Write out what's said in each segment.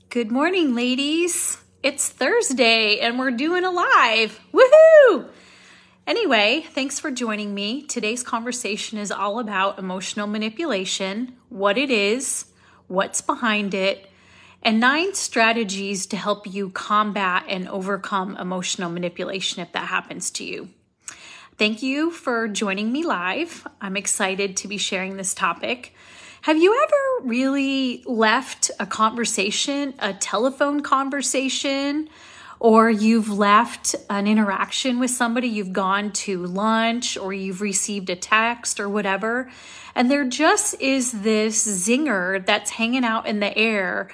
Good morning, ladies. It's Thursday and we're doing a live. Woohoo! Anyway, thanks for joining me. Today's conversation is all about emotional manipulation, what it is, what's behind it, and 9 strategies to help you combat and overcome emotional manipulation if that happens to you. Thank you for joining me live. I'm excited to be sharing this topic. Have you ever really left a conversation, a telephone conversation, or you've left an interaction with somebody, you've gone to lunch or you've received a text or whatever, and there just is this zinger that's hanging out in the air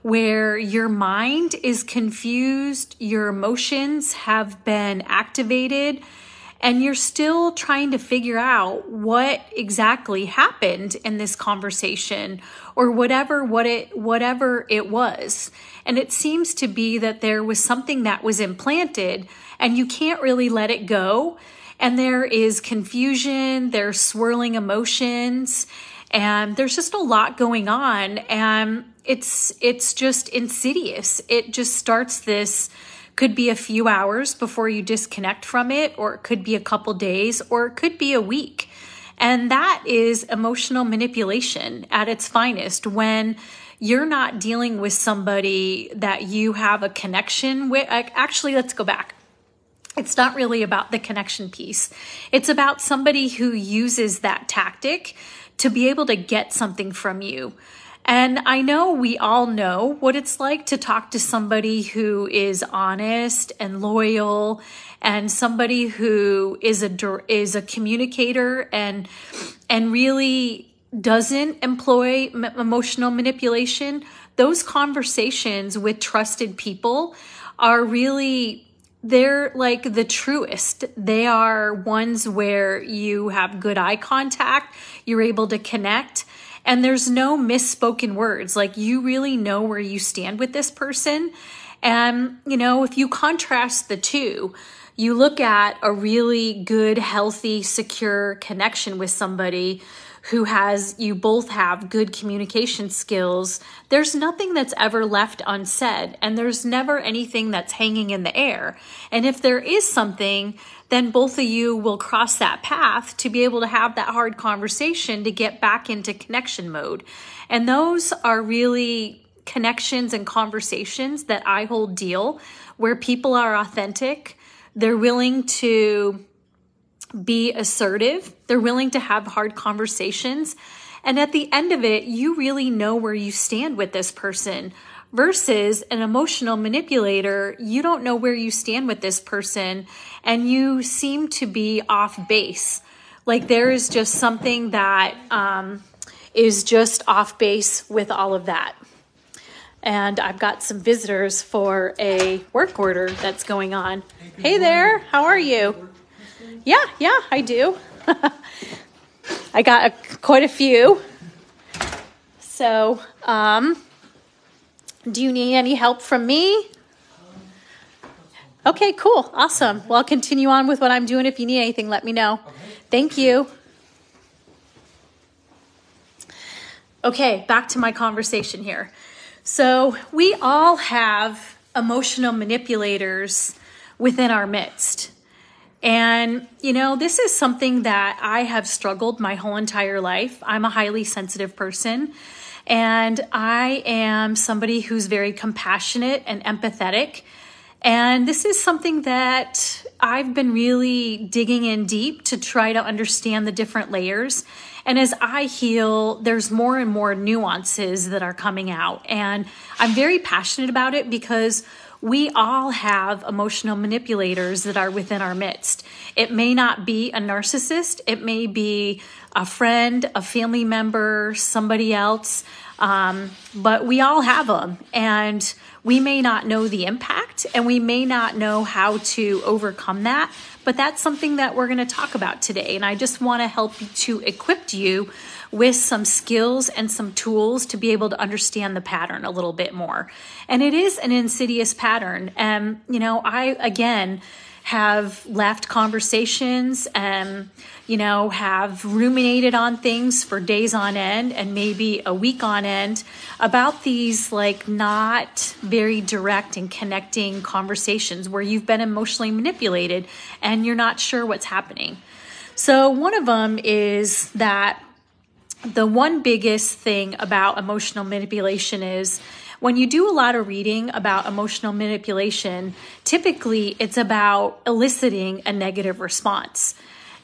where your mind is confused, your emotions have been activated, and you're still trying to figure out what exactly happened in this conversation or whatever it was. And it seems to be that there was something that was implanted and you can't really let it go. And there is confusion, there's swirling emotions, and there's just a lot going on. And it's just insidious. It just starts this. Could be a few hours before you disconnect from it, or it could be a couple days, or it could be a week. And that is emotional manipulation at its finest, when you're not dealing with somebody that you have a connection with. Actually, let's go back. It's not really about the connection piece. It's about somebody who uses that tactic to be able to get something from you. And I know we all know what it's like to talk to somebody who is honest and loyal, and somebody who is a communicator and really doesn't employ emotional manipulation. Those conversations with trusted people are really, they're like the truest. They are ones where you have good eye contact, you're able to connect, and there's no misspoken words. Like, you really know where you stand with this person. And, if you contrast the two, you look at a really good, healthy, secure connection with somebody you both have good communication skills. There's nothing that's ever left unsaid, and there's never anything that's hanging in the air. And if there is something, then both of you will cross that path to be able to have that hard conversation to get back into connection mode. And those are really connections and conversations that I hold dear, where people are authentic. They're willing to be assertive. They're willing to have hard conversations. And at the end of it, you really know where you stand with this person. Versus an emotional manipulator, you don't know where you stand with this person and you seem to be off base. Like, there is just something that is just off base with all of that. And I've got some visitors for a work order that's going on. Hey there, how are you? Yeah, I do. I got quite a few. So, do you need any help from me? Okay, cool. Awesome. Well, I'll continue on with what I'm doing. If you need anything, let me know. Thank you. Okay, back to my conversation here. So we all have emotional manipulators within our midst. And, this is something that I have struggled my whole entire life. I'm a highly sensitive person, and I am somebody who's very compassionate and empathetic. And this is something that I've been really digging in deep to try to understand the different layers. And as I heal, there's more and more nuances that are coming out. And I'm very passionate about it because we all have emotional manipulators that are within our midst. It may not be a narcissist. It may be a friend, a family member, somebody else. But we all have them, and we may not know the impact, and we may not know how to overcome that. But that's something that we're going to talk about today. And I just want to help to equip you with some skills and some tools to be able to understand the pattern a little bit more. And it is an insidious pattern. And, I, again, have left conversations and, have ruminated on things for days on end and maybe a week on end about these not very direct and connecting conversations where you've been emotionally manipulated and you're not sure what's happening. So one of them is that the one biggest thing about emotional manipulation is when you do a lot of reading about emotional manipulation, typically it's about eliciting a negative response.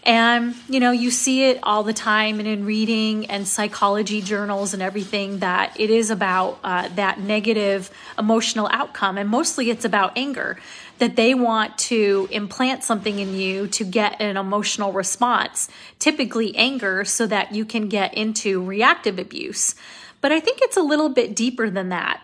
And, you see it all the time and in reading and psychology journals and everything that it is about that negative emotional outcome. And mostly it's about anger, that they want to implant something in you to get an emotional response, typically anger, so that you can get into reactive abuse. But I think it's a little bit deeper than that.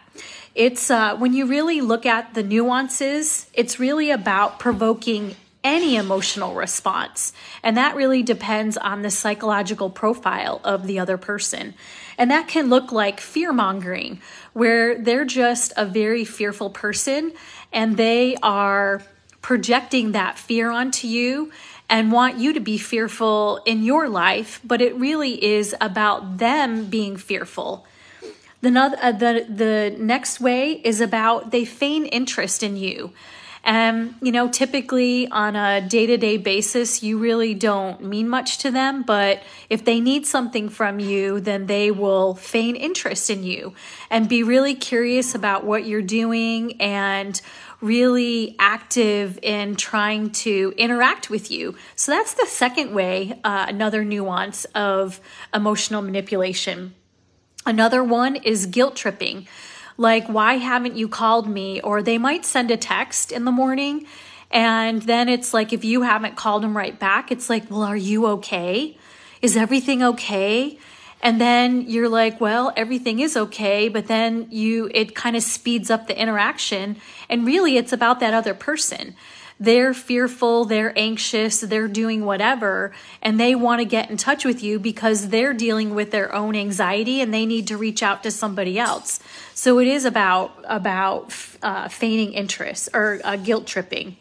It's when you really look at the nuances, it's really about provoking any emotional response. And that really depends on the psychological profile of the other person. And that can look like fear-mongering, where they're just a very fearful person and they are projecting that fear onto you and want you to be fearful in your life, but it really is about them being fearful. The next way is about they feign interest in you. And, typically on a day-to-day basis, you really don't mean much to them, but if they need something from you, then they will feign interest in you and be really curious about what you're doing and really active in trying to interact with you. So that's the second way, another nuance of emotional manipulation. Another one is guilt tripping. Like, why haven't you called me? Or they might send a text in the morning, and then it's like, if you haven't called them right back, it's like, well, are you okay? Is everything okay? And then you're like, well, everything is okay, but then it kind of speeds up the interaction, and really it's about that other person. They're fearful, they're anxious, they're doing whatever, and they want to get in touch with you because they're dealing with their own anxiety and they need to reach out to somebody else. So it is about feigning interest or guilt tripping.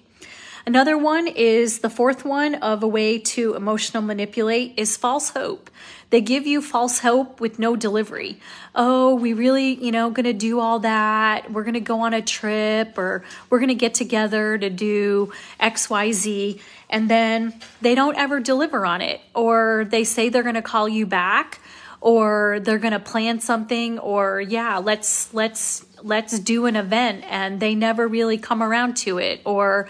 Another one is the fourth one of a way to emotional manipulate is false hope. They give you false hope with no delivery. Oh, we really, going to do all that. We're going to go on a trip, or we're going to get together to do X, Y, Z. And then they don't ever deliver on it. Or they say they're going to call you back, or they're going to plan something, or let's do an event, and they never really come around to it. Or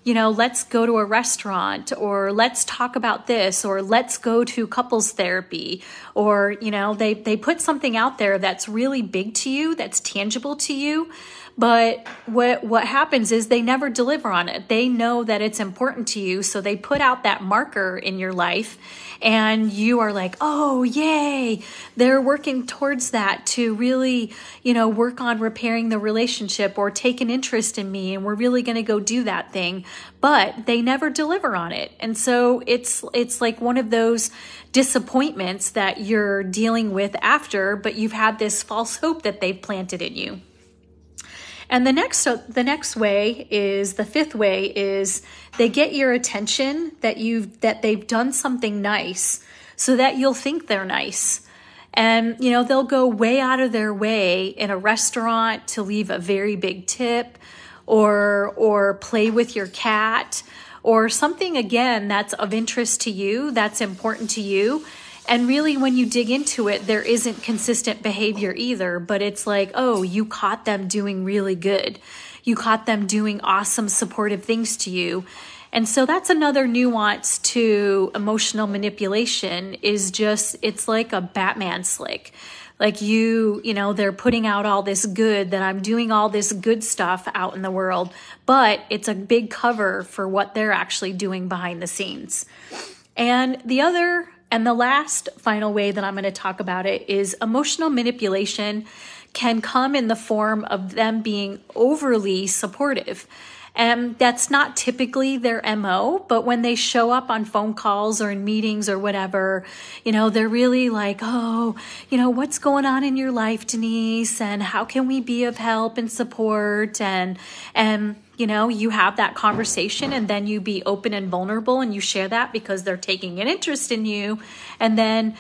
let's go to a restaurant, or let's talk about this, or let's go to couples therapy, or, they put something out there that's really big to you, that's tangible to you. But what happens is they never deliver on it. They know that it's important to you, so they put out that marker in your life, and you are like, oh, yay. They're working towards that to really, work on repairing the relationship or take an interest in me, and we're really going to go do that thing. But they never deliver on it. And so it's like one of those disappointments that you're dealing with after, but you've had this false hope that they've planted in you. And the next way is, the fifth way is, they get your attention that they've done something nice so that you'll think they're nice. And, they'll go way out of their way in a restaurant to leave a very big tip, or play with your cat, or something, again, that's of interest to you, that's important to you. And really, when you dig into it, there isn't consistent behavior either, but it's like, oh, you caught them doing really good. You caught them doing awesome, supportive things to you. And so that's another nuance to emotional manipulation, is just, it's like a Batman slick. Like they're putting out all this good, that I'm doing all this good stuff out in the world, but it's a big cover for what they're actually doing behind the scenes. And the last final way that I'm going to talk about it is emotional manipulation can come in the form of them being overly supportive. And that's not typically their MO, but when they show up on phone calls or in meetings or whatever, they're really like, oh, what's going on in your life, Denise? And how can we be of help and support? And you have that conversation, and then you be open and vulnerable and you share that because they're taking an interest in you. And then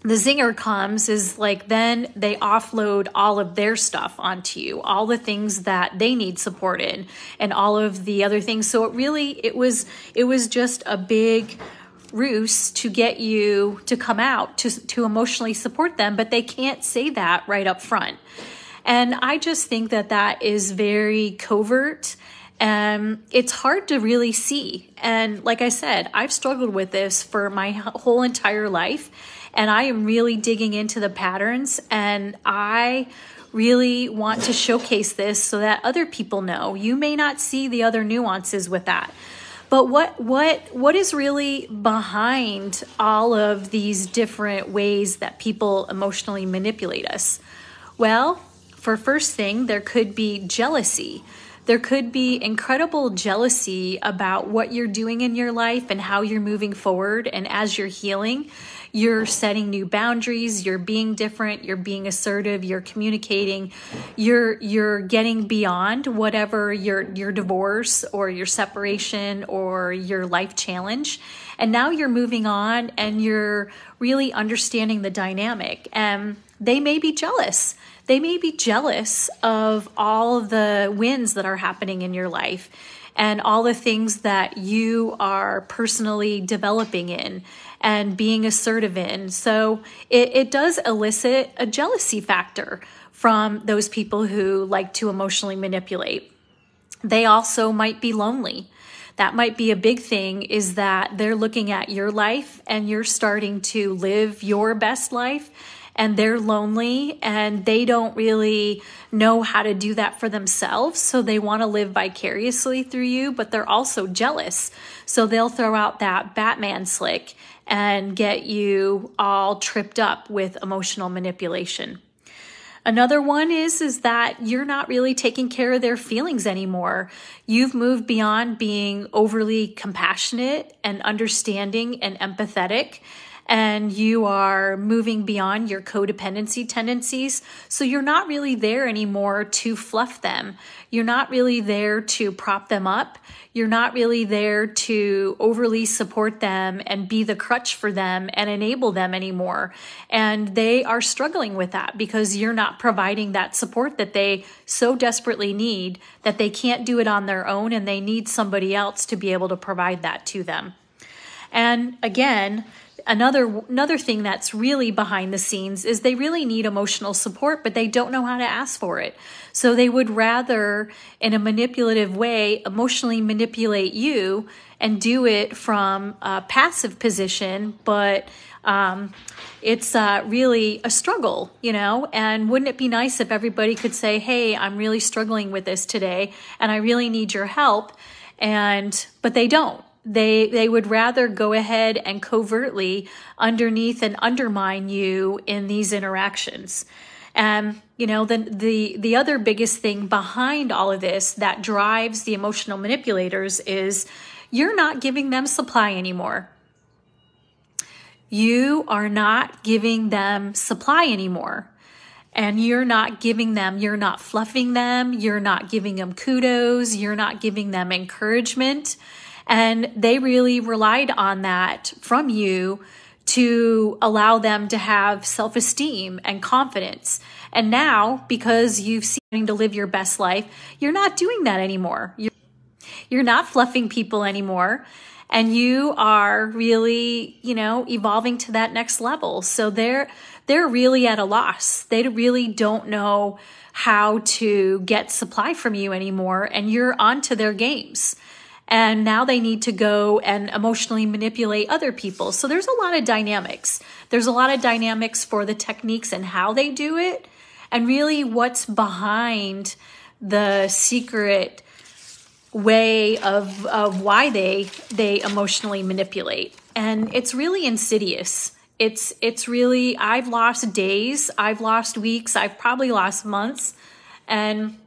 the zinger comes is like, then they offload all of their stuff onto you, all the things that they need support in and all of the other things. So it was just a big ruse to get you to come out to emotionally support them, but they can't say that right up front. And I just think that is very covert. It's hard to really see. And like I said, I've struggled with this for my whole entire life, and I am really digging into the patterns, and I really want to showcase this so that other people know. You may not see the other nuances with that. But what is really behind all of these different ways that people emotionally manipulate us? Well, for first thing, there could be jealousy. There could be incredible jealousy about what you're doing in your life and how you're moving forward. And as you're healing, you're setting new boundaries, you're being different, you're being assertive, you're communicating, you're getting beyond whatever your divorce or your separation or your life challenge. And now you're moving on and you're really understanding the dynamic. And they may be jealous. They may be jealous of all the wins that are happening in your life and all the things that you are personally developing in and being assertive in. So it does elicit a jealousy factor from those people who like to emotionally manipulate. They also might be lonely. That might be a big thing, is that they're looking at your life and you're starting to live your best life, and they're lonely and they don't really know how to do that for themselves. So they want to live vicariously through you, but they're also jealous. So they'll throw out that Batman slick and get you all tripped up with emotional manipulation. Another one is that you're not really taking care of their feelings anymore. You've moved beyond being overly compassionate and understanding and empathetic, and you are moving beyond your codependency tendencies. So you're not really there anymore to fluff them. You're not really there to prop them up. You're not really there to overly support them and be the crutch for them and enable them anymore. And they are struggling with that because you're not providing that support that they so desperately need, that they can't do it on their own, and they need somebody else to be able to provide that to them. And again, Another thing that's really behind the scenes is they really need emotional support, but they don't know how to ask for it. So they would rather, in a manipulative way, emotionally manipulate you and do it from a passive position, but it's really a struggle, and wouldn't it be nice if everybody could say, hey, I'm really struggling with this today and I really need your help, but they don't. They would rather go ahead and covertly underneath and undermine you in these interactions. And, the other biggest thing behind all of this that drives the emotional manipulators is you're not giving them supply anymore. You are not giving them supply anymore. And you're not fluffing them. You're not giving them kudos. You're not giving them encouragement. And they really relied on that from you to allow them to have self-esteem and confidence. And now, because you've seen to live your best life, you're not doing that anymore. You're not fluffing people anymore. And you are really, evolving to that next level. So they're really at a loss. They really don't know how to get supply from you anymore. And you're onto their games. And now they need to go and emotionally manipulate other people. So there's a lot of dynamics. There's a lot of dynamics for the techniques and how they do it, and really what's behind the secret way of why they emotionally manipulate. And it's really insidious. It's really, I've lost days, I've lost weeks, I've probably lost months, and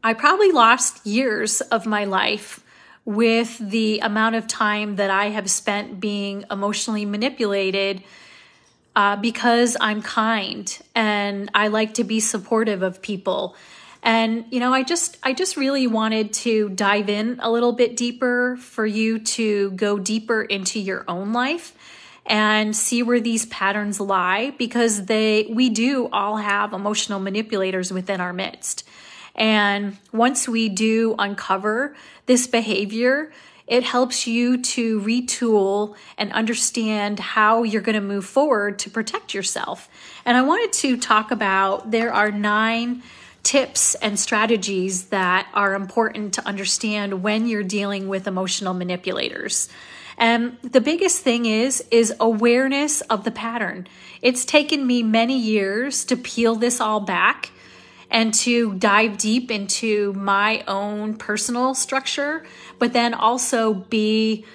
I probably lost years of my life with the amount of time that I have spent being emotionally manipulated because I'm kind and I like to be supportive of people. And, I just really wanted to dive in a little bit deeper for you to go deeper into your own life and see where these patterns lie, because we do all have emotional manipulators within our midst. And once we do uncover this behavior, it helps you to retool and understand how you're going to move forward to protect yourself. And I wanted to talk about, there are 9 tips and strategies that are important to understand when you're dealing with emotional manipulators. And the biggest thing is awareness of the pattern. It's taken me many years to peel this all back and to dive deep into my own personal structure, but then also be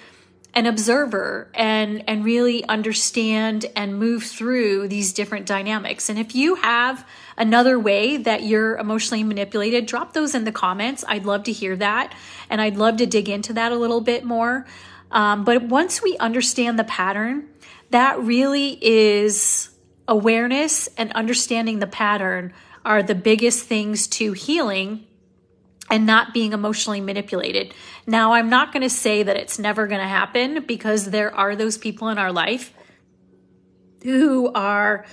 an observer and really understand and move through these different dynamics. And if you have another way that you're emotionally manipulated, drop those in the comments. I'd love to hear that, and I'd love to dig into that a little bit more. But once we understand the pattern, that really is awareness and understanding the pattern are the biggest things to healing and not being emotionally manipulated. Now, I'm not going to say that it's never going to happen, because there are those people in our life who are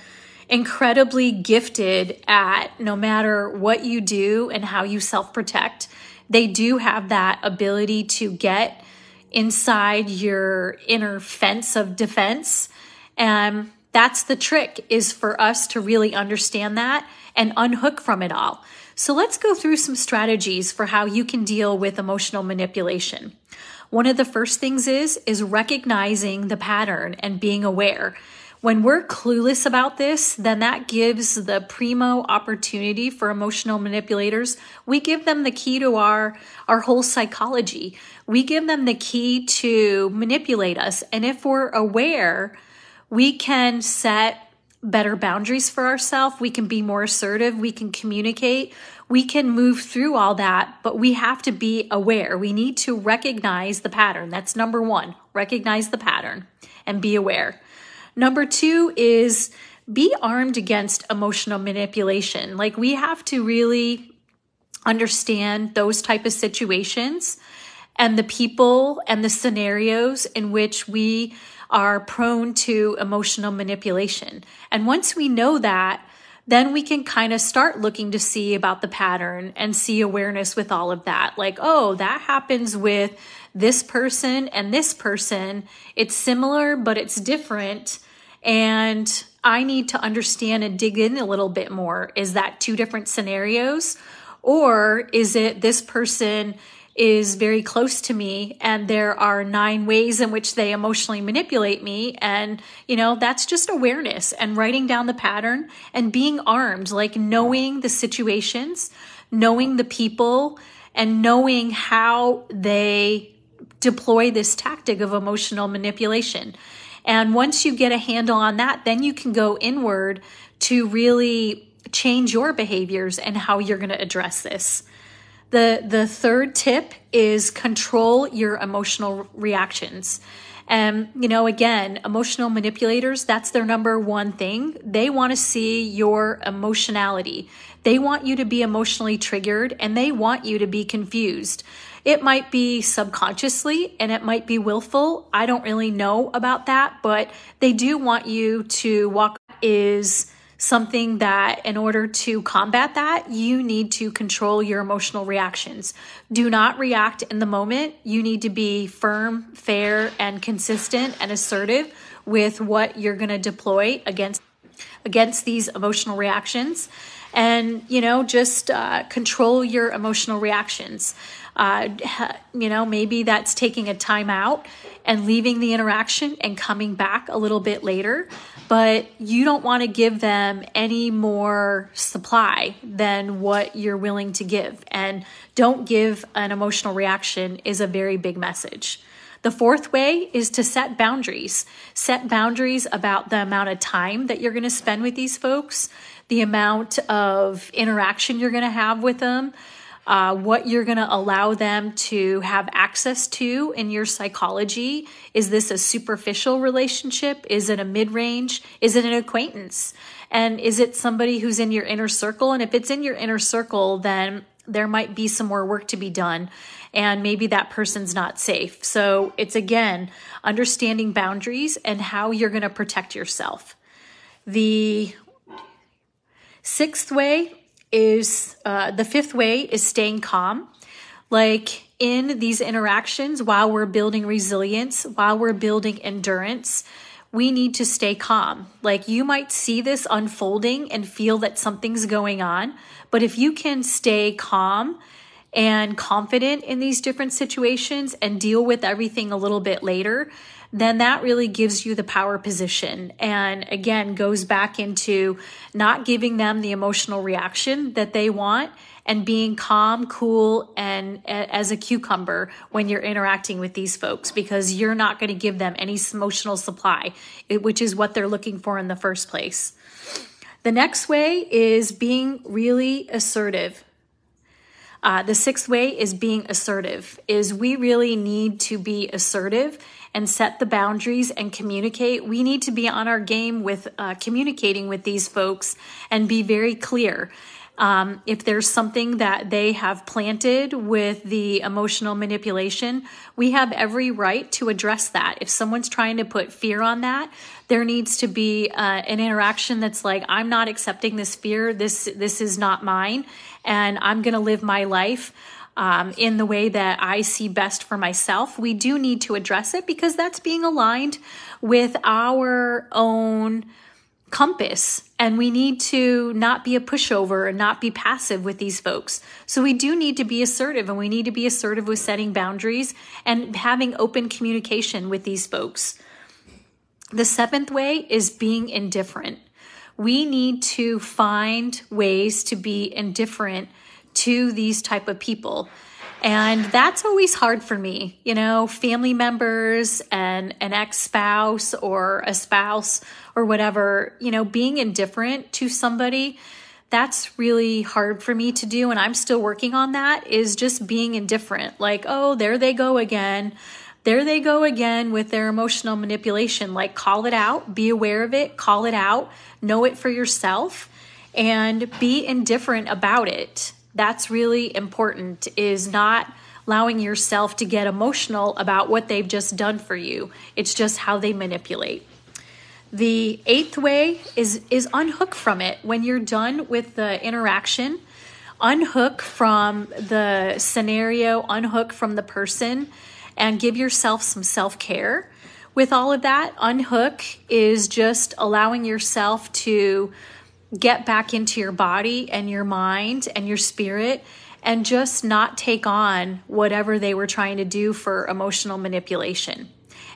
incredibly gifted at, no matter what you do and how you self-protect, they do have that ability to get inside your inner fence of defense. And that's the trick, is for us to really understand that and unhook from it all. So let's go through some strategies for how you can deal with emotional manipulation. One of the first things is recognizing the pattern and being aware. When we're clueless about this, then that gives the primo opportunity for emotional manipulators. We give them the key to our whole psychology. We give them the key to manipulate us. And if we're aware, we can set better boundaries for ourselves. We can be more assertive. We can communicate. We can move through all that, but we have to be aware. We need to recognize the pattern. That's number 1. Recognize the pattern and be aware. Number 2 is be armed against emotional manipulation. Like, we have to really understand those type of situations and the people and the scenarios in which we are prone to emotional manipulation. And once we know that, then we can kind of start looking to see about the pattern and see awareness with all of that. Like, oh, that happens with this person and this person. It's similar, but it's different. And I need to understand and dig in a little bit more. Is that 2 different scenarios? Or is it this person is very close to me and there are 9 ways in which they emotionally manipulate me? And, that's just awareness and writing down the pattern and being armed, like knowing the situations, knowing the people, and knowing how they deploy this tactic of emotional manipulation. And once you get a handle on that, then you can go inward to really change your behaviors and how you're going to address this. The third tip is control your emotional reactions. And, again, emotional manipulators, that's their number 1 thing. They want to see your emotionality. They want you to be emotionally triggered, and they want you to be confused. It might be subconsciously and it might be willful. I don't really know about that, but they do want you to walk is something that, in order to combat that, you need to control your emotional reactions. Do not react in the moment. You need to be firm, fair, and consistent and assertive with what you're going to deploy against these emotional reactions. And, just control your emotional reactions. Maybe that's taking a time out and leaving the interaction and coming back a little bit later, but you don't want to give them any more supply than what you're willing to give. And don't give an emotional reaction is a very big message. The 4th way is to set boundaries. Set boundaries about the amount of time that you're going to spend with these folks, the amount of interaction you're going to have with them. what you're going to allow them to have access to in your psychology. Is this a superficial relationship? Is it a mid-range? Is it an acquaintance? And is it somebody who's in your inner circle? And if it's in your inner circle, then there might be some more work to be done, and maybe that person's not safe. So it's, again, understanding boundaries and how you're going to protect yourself. The fifth way is staying calm. Like in these interactions, while we're building resilience, while we're building endurance, we need to stay calm. Like you might see this unfolding and feel that something's going on, but if you can stay calm and confident in these different situations and deal with everything a little bit later, then that really gives you the power position. And again, goes back into not giving them the emotional reaction that they want and being calm, cool, and as a cucumber when you're interacting with these folks, because you're not going to give them any emotional supply, which is what they're looking for in the first place. The next way is being really assertive. The sixth way is being assertive, is we really need to be assertive and set the boundaries and communicate. We need to be on our game with communicating with these folks and be very clear. If there's something that they have planted with the emotional manipulation, we have every right to address that. If someone's trying to put fear on that, there needs to be an interaction that's like, I'm not accepting this fear. This is not mine, and I'm going to live my life in the way that I see best for myself. We do need to address it because that's being aligned with our own compass, and we need to not be a pushover and not be passive with these folks. So we do need to be assertive, and we need to be assertive with setting boundaries and having open communication with these folks. The seventh way is being indifferent. We need to find ways to be indifferent to these type of people. And that's always hard for me, family members and an ex-spouse or a spouse or whatever, being indifferent to somebody, that's really hard for me to do. And I'm still working on that, is just being indifferent. Like, oh, there they go again. There they go again with their emotional manipulation. Like, call it out, be aware of it, call it out, know it for yourself, and be indifferent about it. That's really important, is not allowing yourself to get emotional about what they've just done for you. It's just how they manipulate. The eighth way is unhook from it. When you're done with the interaction, unhook from the scenario, unhook from the person, and give yourself some self-care. With all of that, unhook is just allowing yourself to get back into your body and your mind and your spirit, and just not take on whatever they were trying to do for emotional manipulation.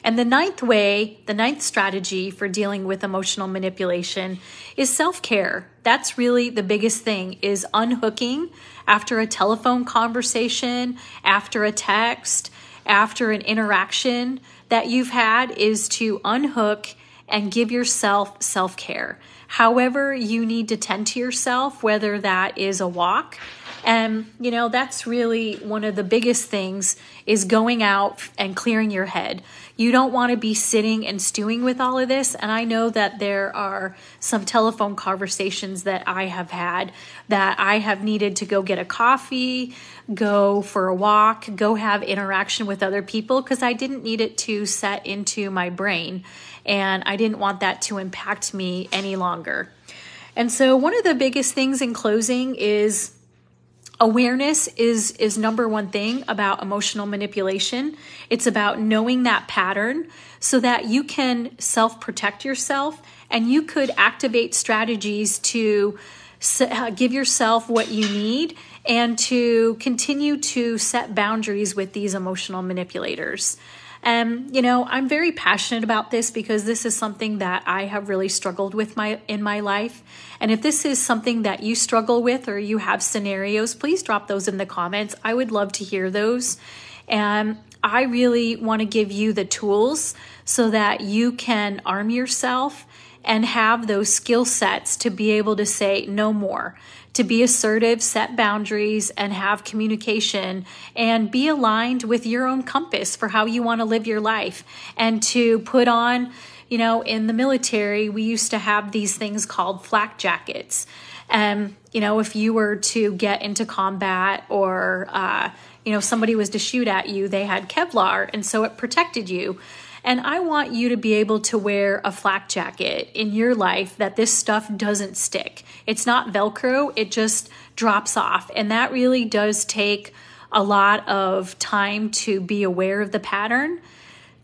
And the ninth strategy for dealing with emotional manipulation is self-care. That's really the biggest thing, is unhooking after a telephone conversation, after a text, after an interaction that you've had, is to unhook and give yourself self-care. However you need to tend to yourself, whether that is a walk. And, that's really one of the biggest things, is going out and clearing your head. You don't want to be sitting and stewing with all of this. And I know that there are some telephone conversations that I have had that I have needed to go get a coffee, go for a walk, go have interaction with other people, because I didn't need it to set into my brain. And I didn't want that to impact me any longer. And so one of the biggest things in closing is awareness is number one thing about emotional manipulation. It's about knowing that pattern so that you can self-protect yourself, and you could activate strategies to give yourself what you need and to continue to set boundaries with these emotional manipulators. I'm very passionate about this because this is something that I have really struggled with in my life. And if this is something that you struggle with, or you have scenarios, please drop those in the comments. I would love to hear those. And I really want to give you the tools so that you can arm yourself and have those skill sets to be able to say no more, to be assertive, set boundaries, and have communication, and be aligned with your own compass for how you want to live your life, and to put on, in the military, we used to have these things called flak jackets. If you were to get into combat or, somebody was to shoot at you, they had Kevlar, and so it protected you. And I want you to be able to wear a flak jacket in your life that this stuff doesn't stick. It's not Velcro, it just drops off. And that really does take a lot of time to be aware of the pattern,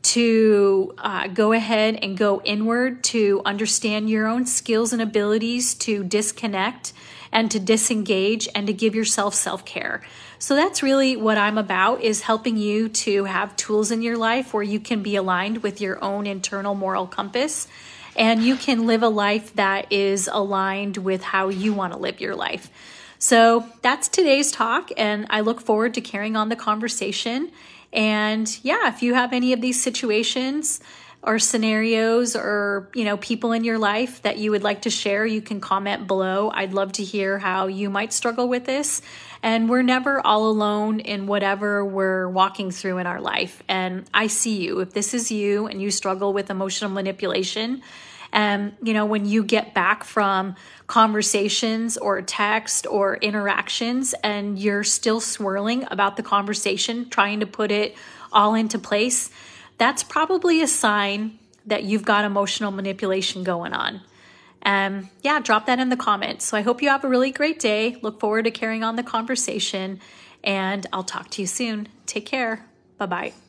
to go ahead and go inward, to understand your own skills and abilities, to disconnect and to disengage, and to give yourself self-care. So that's really what I'm about, is helping you to have tools in your life where you can be aligned with your own internal moral compass, and you can live a life that is aligned with how you want to live your life. So that's today's talk, and I look forward to carrying on the conversation. And yeah, if you have any of these situations or scenarios or, people in your life that you would like to share, you can comment below. I'd love to hear how you might struggle with this. And we're never all alone in whatever we're walking through in our life. And I see you. If this is you and you struggle with emotional manipulation, when you get back from conversations or text or interactions and you're still swirling about the conversation, trying to put it all into place, that's probably a sign that you've got emotional manipulation going on. Drop that in the comments. So I hope you have a really great day. Look forward to carrying on the conversation, and I'll talk to you soon. Take care. Bye-bye.